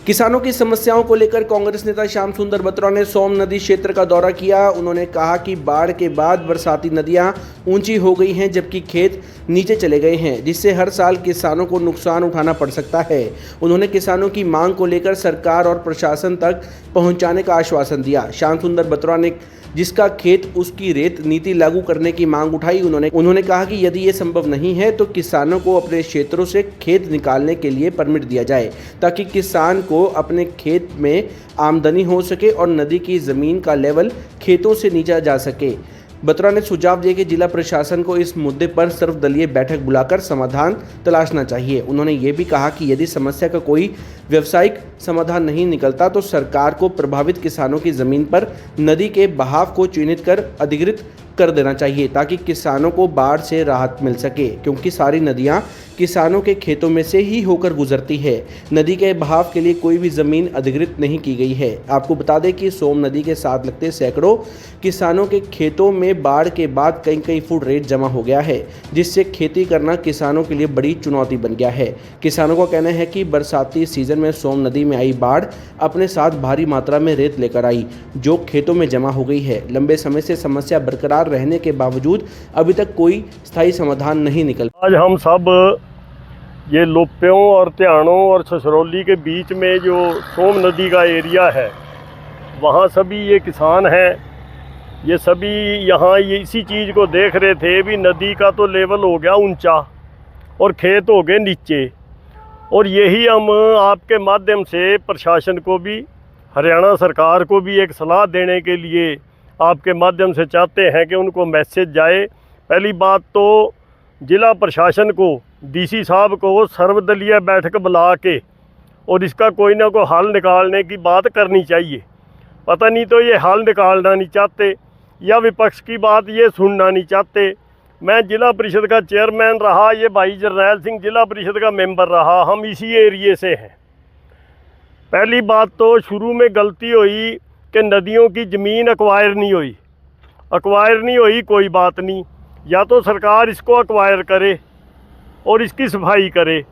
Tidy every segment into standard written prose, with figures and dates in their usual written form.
किसानों की समस्याओं को लेकर कांग्रेस नेता श्याम सुंदर बत्रा ने सोम नदी क्षेत्र का दौरा किया। उन्होंने कहा कि बाढ़ के बाद बरसाती नदियां ऊंची हो गई हैं जबकि खेत नीचे चले गए हैं, जिससे हर साल किसानों को नुकसान उठाना पड़ सकता है। उन्होंने किसानों की मांग को लेकर सरकार और प्रशासन तक पहुंचाने का आश्वासन दिया। श्याम सुंदर बत्रा ने जिसका खेत उसकी रेत नीति लागू करने की मांग उठाई। उन्होंने कहा कि यदि ये संभव नहीं है तो किसानों को अपने क्षेत्रों से खेत निकालने के लिए परमिट दिया जाए ताकि किसान को अपने खेत में आमदनी हो सके और नदी की ज़मीन का लेवल खेतों से नीचा जा सके। बत्रा ने सुझाव दिया कि जिला प्रशासन को इस मुद्दे पर सर्वदलीय बैठक बुलाकर समाधान तलाशना चाहिए। उन्होंने ये भी कहा कि यदि समस्या का कोई व्यावसायिक समाधान नहीं निकलता तो सरकार को प्रभावित किसानों की ज़मीन पर नदी के बहाव को चिन्हित कर अधिकृत कर देना चाहिए ताकि किसानों को बाढ़ से राहत मिल सके, क्योंकि सारी नदियां किसानों के खेतों में से ही होकर गुजरती है। नदी के बहाव के लिए कोई भी ज़मीन अधिकृत नहीं की गई है। आपको बता दें कि सोम नदी के साथ लगते सैकड़ों किसानों के खेतों में बाढ़ के बाद कई फुट रेत जमा हो गया है, जिससे खेती करना किसानों के लिए बड़ी चुनौती बन गया है। किसानों का कहना है कि बरसाती सीजन में सोम नदी में आई बाढ़ अपने साथ भारी मात्रा में रेत लेकर आई, जो खेतों में जमा हो गई है। लंबे समय से समस्या बरकरार रहने के बावजूद अभी तक कोई स्थायी समाधान नहीं निकल। आज हम सब ये लोप्यों और त्याणों और छछरौली के बीच में जो सोम नदी का एरिया है, वहाँ सभी ये किसान हैं। ये सभी यहाँ ये इसी चीज़ को देख रहे थे भी नदी का तो लेवल हो गया ऊंचा और खेत हो गए नीचे, और यही हम आपके माध्यम से प्रशासन को भी, हरियाणा सरकार को भी एक सलाह देने के लिए आपके माध्यम से चाहते हैं कि उनको मैसेज जाए। पहली बात तो जिला प्रशासन को, डीसी साहब को सर्वदलीय बैठक बुला के और इसका कोई ना कोई हल निकालने की बात करनी चाहिए। पता नहीं तो ये हल निकालना नहीं चाहते या विपक्ष की बात ये सुनना नहीं चाहते। मैं जिला परिषद का चेयरमैन रहा, ये भाई जरनैल सिंह जिला परिषद का मेंबर रहा, हम इसी एरिए से हैं। पहली बात तो शुरू में गलती हुई कि नदियों की ज़मीन एक्वायर नहीं हुई, कोई बात नहीं, या तो सरकार इसको एक्वायर करे और इसकी सफाई करे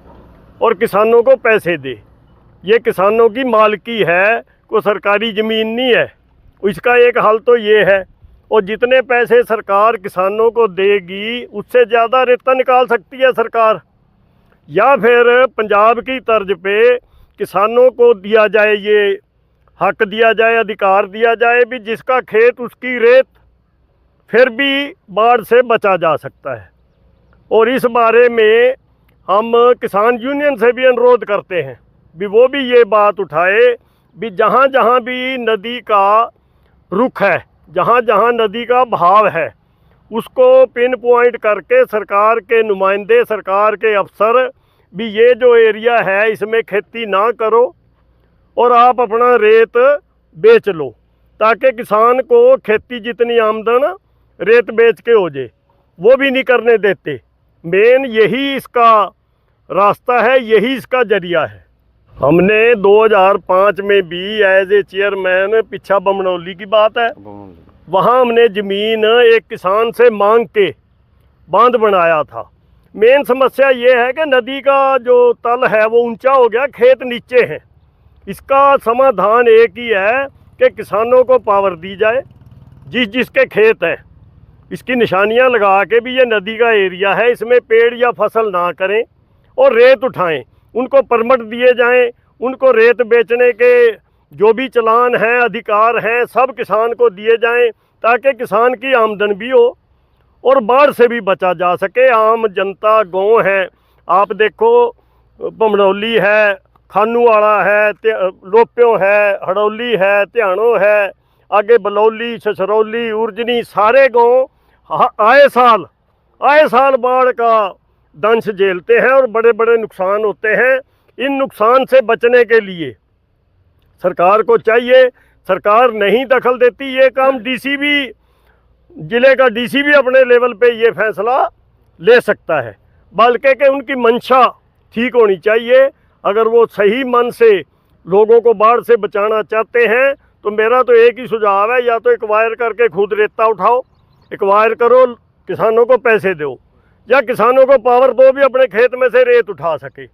और किसानों को पैसे दे। ये किसानों की मालकी है, कोई सरकारी ज़मीन नहीं है। इसका एक हल तो ये है, और जितने पैसे सरकार किसानों को देगी उससे ज़्यादा रेता निकाल सकती है सरकार, या फिर पंजाब की तर्ज पे किसानों को दिया जाए, ये हक दिया जाए, अधिकार दिया जाए भी जिसका खेत उसकी रेत, फिर भी बाढ़ से बचा जा सकता है। और इस बारे में हम किसान यूनियन से भी अनुरोध करते हैं भी वो भी ये बात उठाए भी जहाँ जहाँ भी नदी का रुख है, जहाँ जहाँ नदी का बहाव है, उसको पिन पॉइंट करके सरकार के नुमाइंदे, सरकार के अफसर भी ये जो एरिया है इसमें खेती ना करो और आप अपना रेत बेच लो, ताकि किसान को खेती जितनी आमदन रेत बेच के हो जाए। वो भी नहीं करने देते। मेन यही इसका रास्ता है, यही इसका जरिया है। हमने 2005 में भी एज ए चेयरमैन, पिछा बमनौली की बात है, वहाँ हमने ज़मीन एक किसान से मांग के बांध बनाया था। मेन समस्या ये है कि नदी का जो तल है वो ऊंचा हो गया, खेत नीचे हैं। इसका समाधान एक ही है कि किसानों को पावर दी जाए, जिसके खेत हैं इसकी निशानियां लगा के भी ये नदी का एरिया है, इसमें पेड़ या फसल ना करें और रेत उठाएं, उनको परमिट दिए जाएं, उनको रेत बेचने के जो भी चलान हैं, अधिकार हैं, सब किसान को दिए जाएं ताकि किसान की आमदन भी हो और बाढ़ से भी बचा जा सके। आम जनता गाँव है, आप देखो बमनौली है, खानूवाड़ा है, लोप्यों है, हड़ौली है, त्याणों है, आगे बलौली, छछरौली, उर्जनी, सारे गांव आए साल बाढ़ का दंश झेलते हैं और बड़े बड़े नुकसान होते हैं। इन नुकसान से बचने के लिए सरकार को चाहिए, सरकार नहीं दखल देती, ये काम डीसी भी, जिले का डीसी भी अपने लेवल पे ये फैसला ले सकता है, बल्कि कि उनकी मंशा ठीक होनी चाहिए। अगर वो सही मन से लोगों को बाढ़ से बचाना चाहते हैं तो मेरा तो एक ही सुझाव है, या तो एक्वायर करके खुद रेता उठाओ, एक्वायर करो, किसानों को पैसे दो, या किसानों को पावर दो भी अपने खेत में से रेत उठा सके।